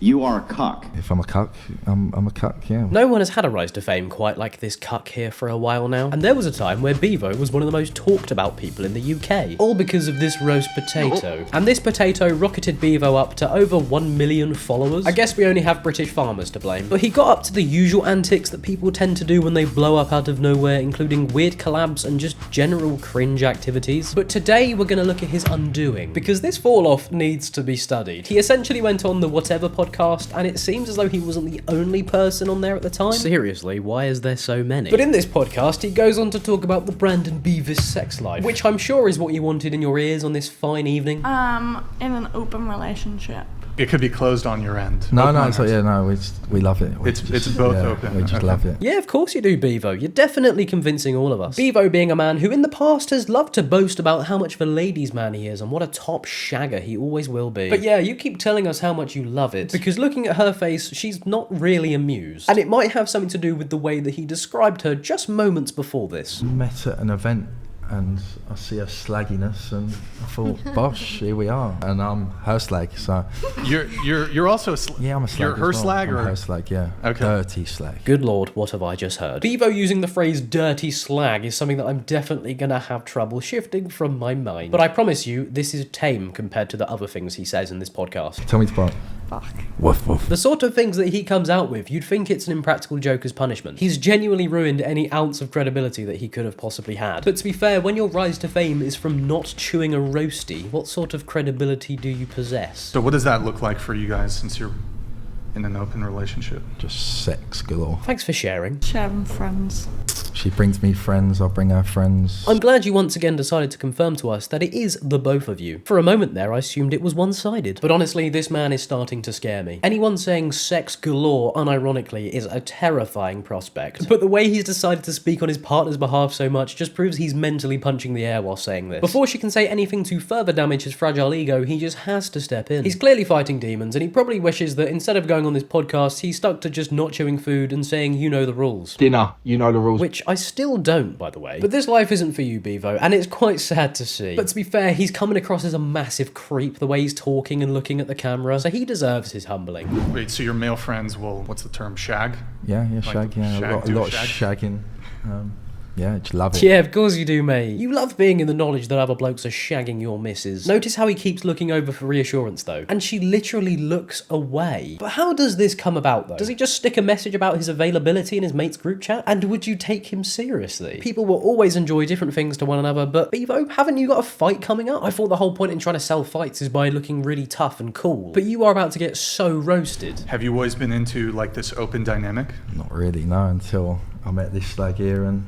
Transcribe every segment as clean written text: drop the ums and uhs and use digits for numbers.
You are a cuck. If I'm a cuck, I'm a cuck, yeah. No one has had a rise to fame quite like this cuck here for a while now, and there was a time where Beavo was one of the most talked about people in the UK, all because of this roast potato. And this potato rocketed Beavo up to over 1 million followers. I guess we only have British farmers to blame. But he got up to the usual antics that people tend to do when they blow up out of nowhere, including weird collabs and just general cringe activities. But today we're going to look at his undoing, because this fall off needs to be studied. He essentially went on the Whatever podcast, and it seems as though he wasn't the only person on there at the time. Seriously, why is there so many? But in this podcast, he goes on to talk about the Brandon Beavis sex life, which I'm sure is what you wanted in your ears on this fine evening. In an open relationship. It could be closed on your end. No, we love it. It's both open. We just love it. Yeah, of course you do, Beavo. You're definitely convincing all of us. Beavo being a man who in the past has loved to boast about how much of a ladies' man he is and what a top shagger he always will be. But yeah, you keep telling us how much you love it, because looking at her face, she's not really amused. And it might have something to do with the way that he described her just moments before this. Met at an event and I see her slagginess and I thought, bosh, here we are. And I'm her slag, so... You're also a slag? Yeah, I'm a slag. You're her slag? I'm or her slag, yeah. Okay. Dirty slag. Good lord, what have I just heard? Beavo using the phrase dirty slag is something that I'm definitely gonna have trouble shifting from my mind. But I promise you, this is tame compared to the other things he says in this podcast. Tell me to bark. Fuck. Woof, woof. The sort of things that he comes out with, you'd think it's an impractical joke as punishment. He's genuinely ruined any ounce of credibility that he could have possibly had. But to be fair, when your rise to fame is from not chewing a roastie, what sort of credibility do you possess? So what does that look like for you guys since you're in an open relationship? Just sex galore. Thanks for sharing. Sharing friends. She brings me friends, I bring her friends. I'm glad you once again decided to confirm to us that it is the both of you. For a moment there, I assumed it was one-sided. But honestly, this man is starting to scare me. Anyone saying sex galore unironically is a terrifying prospect. But the way he's decided to speak on his partner's behalf so much just proves he's mentally punching the air while saying this. Before she can say anything to further damage his fragile ego, he just has to step in. He's clearly fighting demons, and he probably wishes that instead of going on this podcast, he stuck to just not chewing food and saying, you know the rules. Dinner, you know the rules. Which I still don't, by the way. But this life isn't for you, Beavo, and it's quite sad to see. But to be fair, he's coming across as a massive creep the way he's talking and looking at the camera, so he deserves his humbling. Wait, so your male friends will, what's the term, shag? Yeah, Like shag, yeah. shag, A lot of shagging. Yeah, just love it. Yeah, of course you do, mate. You love being in the knowledge that other blokes are shagging your missus. Notice how he keeps looking over for reassurance, though. And she literally looks away. But how does this come about, though? Does he just stick a message about his availability in his mate's group chat? And would you take him seriously? People will always enjoy different things to one another, but Beavo, haven't you got a fight coming up? I thought the whole point in trying to sell fights is by looking really tough and cool. But you are about to get so roasted. Have you always been into like this open dynamic? Not really, no, until I met this slag here and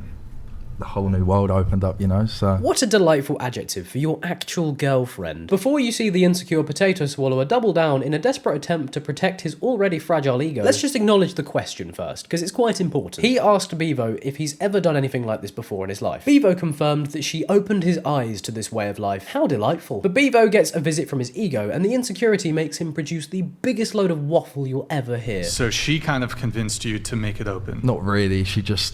the whole new world opened up, you know, so... What a delightful adjective for your actual girlfriend. Before you see the insecure potato swallower double down in a desperate attempt to protect his already fragile ego, let's just acknowledge the question first, because it's quite important. He asked Beavo if he's ever done anything like this before in his life. Beavo confirmed that she opened his eyes to this way of life. How delightful. But Beavo gets a visit from his ego, and the insecurity makes him produce the biggest load of waffle you'll ever hear. So she kind of convinced you to make it open? Not really, she just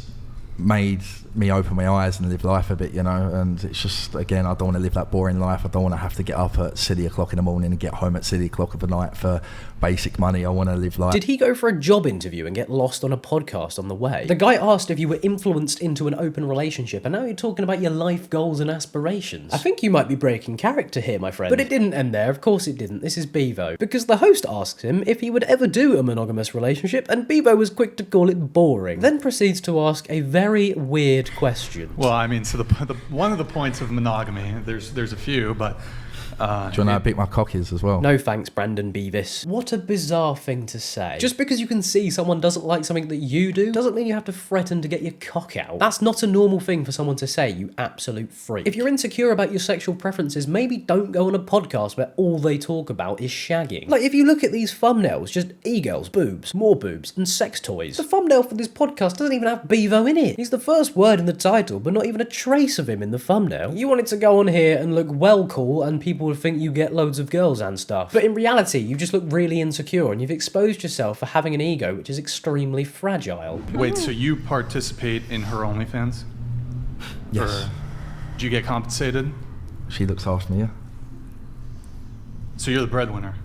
made me open my eyes and live life a bit, you know, and it's just, again, I don't want to live that boring life. I don't want to have to get up at silly o'clock in the morning and get home at silly o'clock of the night for basic money. I want to live life. Did he go for a job interview and get lost on a podcast on the way? The guy asked if you were influenced into an open relationship, and now you're talking about your life goals and aspirations. I think you might be breaking character here, my friend. But it didn't end there, of course it didn't. This is Beavo. Because the host asks him if he would ever do a monogamous relationship, and Beavo was quick to call it boring. Then proceeds to ask a very weird question. Well, I mean, so the one of the points of monogamy, there's a few, but... do you want to know how big my cock is as well? No thanks, Brandon Beavis. What a bizarre thing to say. Just because you can see someone doesn't like something that you do, doesn't mean you have to threaten to get your cock out. That's not a normal thing for someone to say, you absolute freak. If you're insecure about your sexual preferences, maybe don't go on a podcast where all they talk about is shagging. Like, if you look at these thumbnails, just e-girls, boobs, more boobs, and sex toys. The thumbnail for this podcast doesn't even have Beavo in it. He's the first word in the title, but not even a trace of him in the thumbnail. You wanted to go on here and look well cool, and people would think you get loads of girls and stuff. But in reality, you just look really insecure, and you've exposed yourself for having an ego which is extremely fragile. Wait, so you participate in her OnlyFans? Yes. Do you get compensated? She looks after me, yeah. So you're the breadwinner?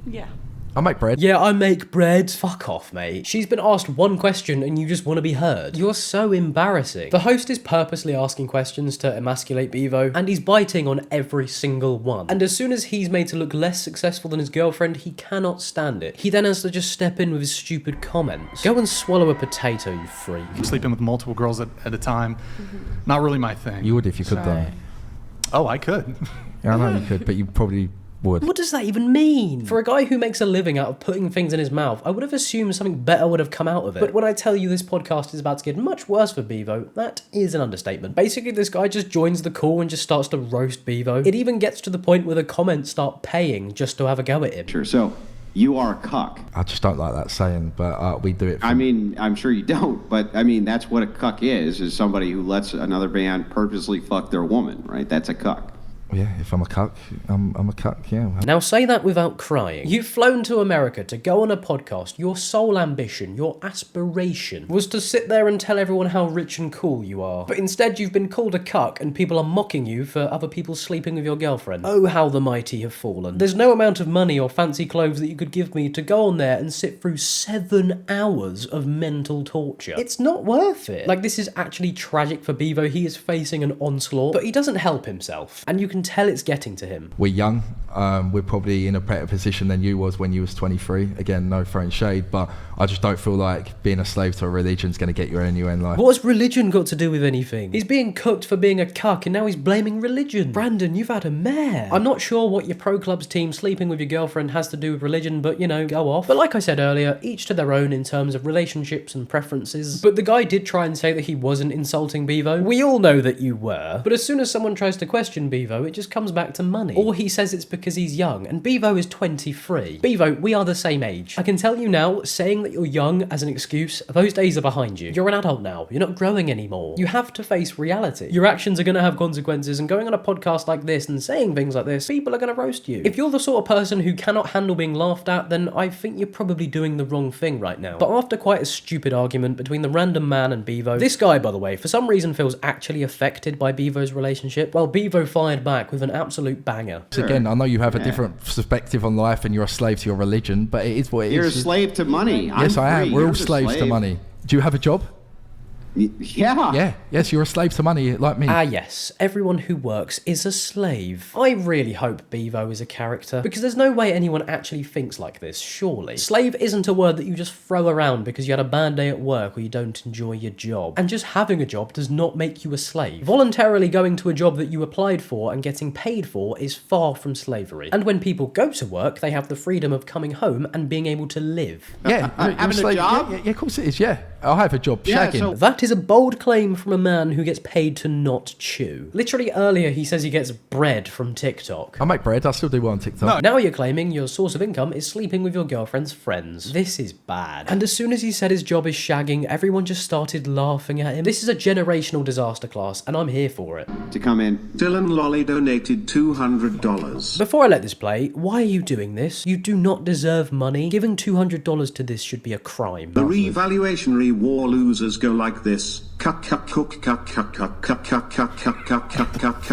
Yeah. I make bread. Yeah, I make bread. Fuck off, mate. She's been asked one question and you just want to be heard. You're so embarrassing. The host is purposely asking questions to emasculate Beavo, and he's biting on every single one. And as soon as he's made to look less successful than his girlfriend, he cannot stand it. He then has to just step in with his stupid comments. Go and swallow a potato, you freak. Sleeping with multiple girls at a time, not really my thing. You would if you could, though. Oh, I could. Yeah, I know you could, but you probably would. What does that even mean? For a guy who makes a living out of putting things in his mouth, I would have assumed something better would have come out of it. But when I tell you this podcast is about to get much worse for Beavo, that is an understatement. Basically, this guy just joins the call and just starts to roast Beavo. It even gets to the point where the comments start paying just to have a go at him. Sure, so you are a cuck. I just don't like that saying, but we do it. I mean, I'm sure you don't, but I mean, that's what a cuck is somebody who lets another man purposely fuck their woman, right? That's a cuck. Yeah, if I'm a cuck, I'm a cuck, yeah. Now say that without crying. You've flown to America to go on a podcast. Your sole ambition, your aspiration, was to sit there and tell everyone how rich and cool you are. But instead you've been called a cuck and people are mocking you for other people sleeping with your girlfriend. Oh, how the mighty have fallen. There's no amount of money or fancy clothes that you could give me to go on there and sit through 7 hours of mental torture. It's not worth it. Like, this is actually tragic for Beavo. He is facing an onslaught, but he doesn't help himself. And you can tell it's getting to him. We're young. We're probably in a better position than you was when you was 23. Again, no throwing shade, but I just don't feel like being a slave to a religion's going to get you anywhere in life. What's religion got to do with anything? He's being cooked for being a cuck and now he's blaming religion. Brandon, you've had a mare. I'm not sure what your pro club's team sleeping with your girlfriend has to do with religion, but you know, go off. But like I said earlier, each to their own in terms of relationships and preferences. But the guy did try and say that he wasn't insulting Beavo. We all know that you were. But as soon as someone tries to question Beavo, it just comes back to money. Or he says it's because he's young, and Beavo is 23. Beavo, we are the same age. I can tell you now, saying that you're young as an excuse, those days are behind you. You're an adult now. You're not growing anymore. You have to face reality. Your actions are going to have consequences, and going on a podcast like this and saying things like this, people are going to roast you. If you're the sort of person who cannot handle being laughed at, then I think you're probably doing the wrong thing right now. But after quite a stupid argument between the random man and Beavo, this guy, by the way, for some reason feels actually affected by Beavo's relationship, while Beavo fired back with an absolute banger. So again, I know you have a different perspective on life and you're a slave to your religion, but it is what it is. You're a slave to money. Yes, I am. We're all slaves to money. Do you have a job? Yeah. Yeah. Yes, you're a slave to money like me. Ah yes, everyone who works is a slave. I really hope Beavo is a character, because there's no way anyone actually thinks like this, surely. Slave isn't a word that you just throw around because you had a bad day at work or you don't enjoy your job. And just having a job does not make you a slave. Voluntarily going to a job that you applied for and getting paid for is far from slavery. And when people go to work, they have the freedom of coming home and being able to live. Yeah, having a job? Yeah, of course it is, yeah. I have a job, Yeah, shagging. so- That is a bold claim from a man who gets paid to not chew. Literally earlier he says he gets bread from TikTok. I make bread, I still do well on TikTok. Now you're claiming your source of income is sleeping with your girlfriend's friends. This is bad. And as soon as he said his job is shagging, everyone just started laughing at him. This is a generational disaster class, and I'm here for it. To come in. Dylan Lolly donated $200. Before I let this play, why are you doing this? You do not deserve money. Giving $200 to this should be a crime. The revaluationary war losers go like this. Cut, cut, cook, cut, cut, cut, cut, cut, cut, cut, cut, cut, cut, cut, cut,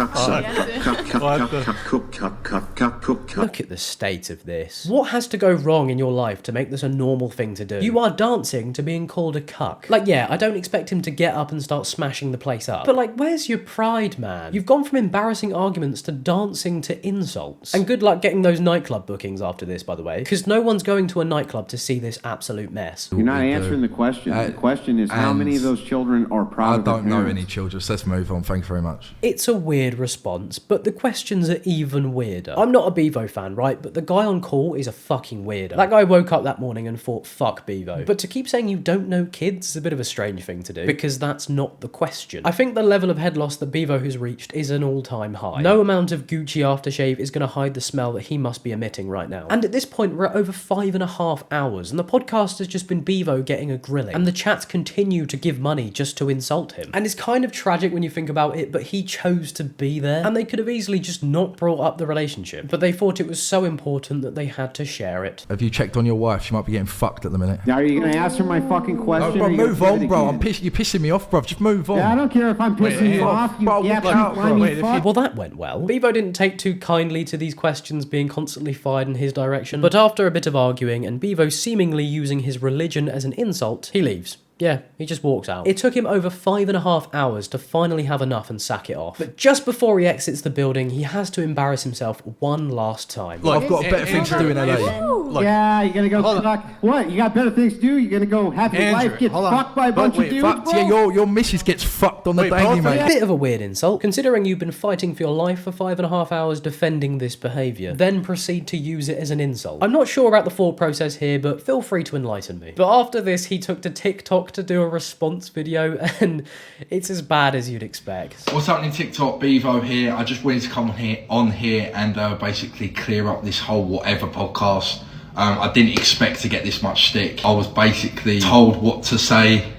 cut, cut, cut. Look at the state of this. What has to go wrong in your life to make this a normal thing to do? You are dancing to being called a cuck. Like, yeah, I don't expect him to get up and start smashing the place up. But like, where's your pride, man? You've gone from embarrassing arguments to dancing to insults. And good luck getting those nightclub bookings after this, by the way, because no one's going to a nightclub to see this absolute mess. You're not answering the question. The question is how many of those children are proud I of their don't know parents? any children, so let's move on. Thank you very much. It's a weird response, but the questions are even weirder. I'm not a Beavo fan, right? But the guy on call is a fucking weirdo. That guy woke up that morning and thought, fuck Beavo. But to keep saying you don't know kids is a bit of a strange thing to do, because that's not the question. I think the level of head loss that Beavo has reached is an all-time high. No amount of Gucci aftershave is going to hide the smell that he must be emitting right now. And at this point, we're at over 5.5 hours, and the podcast has just been Beavo getting a grilling. And the chats continue to give money just to insult him. And it's kind of tragic when you think about it, but he chose to be there, and they could have easily just not brought up the relationship, but they thought it was so important that they had to share it. Have you checked on your wife? She might be getting fucked at the minute. Now, are you going to answer my fucking question? No, bro, or are you gonna move give it on, bro. again? You're pissing me off, bro. Just move on. Yeah, I don't care if I'm pissing you off. You bro, yap, look you out, bro. whiny Wait, if fuck. Well, that went well. Beavo didn't take too kindly to these questions being constantly fired in his direction, but after a bit of arguing and Beavo seemingly using his religion as an insult, he leaves. Yeah, he just walks out. It took him over 5.5 hours to finally have enough and sack it off. But just before he exits the building, he has to embarrass himself one last time. Look, I've got a better thing to do in LA. Look, Yeah, you're going to go Hold on. fuck. What? You got better things to do? You're going to go have your Andrew, wife get hold on. fucked by a bunch Wait, of dudes, Fucked, bro? yeah, your missus gets fucked on the Wait, both daily, of mate. A bit of a weird insult, considering you've been fighting for your life for 5.5 hours defending this behaviour, then proceed to use it as an insult. I'm not sure about the thought process here, but feel free to enlighten me. But after this, he took to TikTok to do a response video, and it's as bad as you'd expect. What's happening, TikTok? Beavo here. I just wanted to come on here and basically clear up this whole whatever podcast. I didn't expect to get this much stick. I was basically told what to say,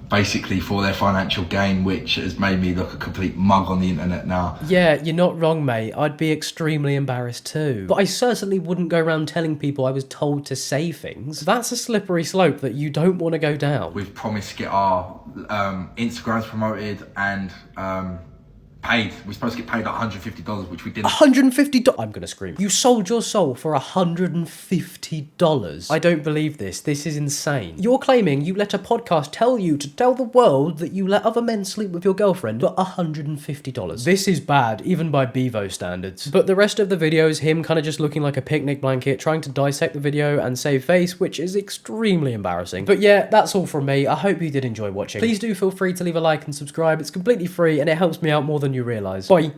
basically for their financial gain, which has made me look a complete mug on the internet now. Yeah, you're not wrong, mate. I'd be extremely embarrassed too. But I certainly wouldn't go around telling people I was told to say things. That's a slippery slope that you don't want to go down. We've promised to get our Instagrams promoted and paid. We're supposed to get paid like $150, which we didn't. $150? I'm gonna scream. You sold your soul for $150? I don't believe this. This is insane. You're claiming you let a podcast tell you to tell the world that you let other men sleep with your girlfriend for $150. This is bad, even by Bevo standards. But the rest of the video is him kind of just looking like a picnic blanket, trying to dissect the video and save face, which is extremely embarrassing. But yeah, that's all from me. I hope you did enjoy watching. Please do feel free to leave a like and subscribe. It's completely free and it helps me out more than you realise. Bye.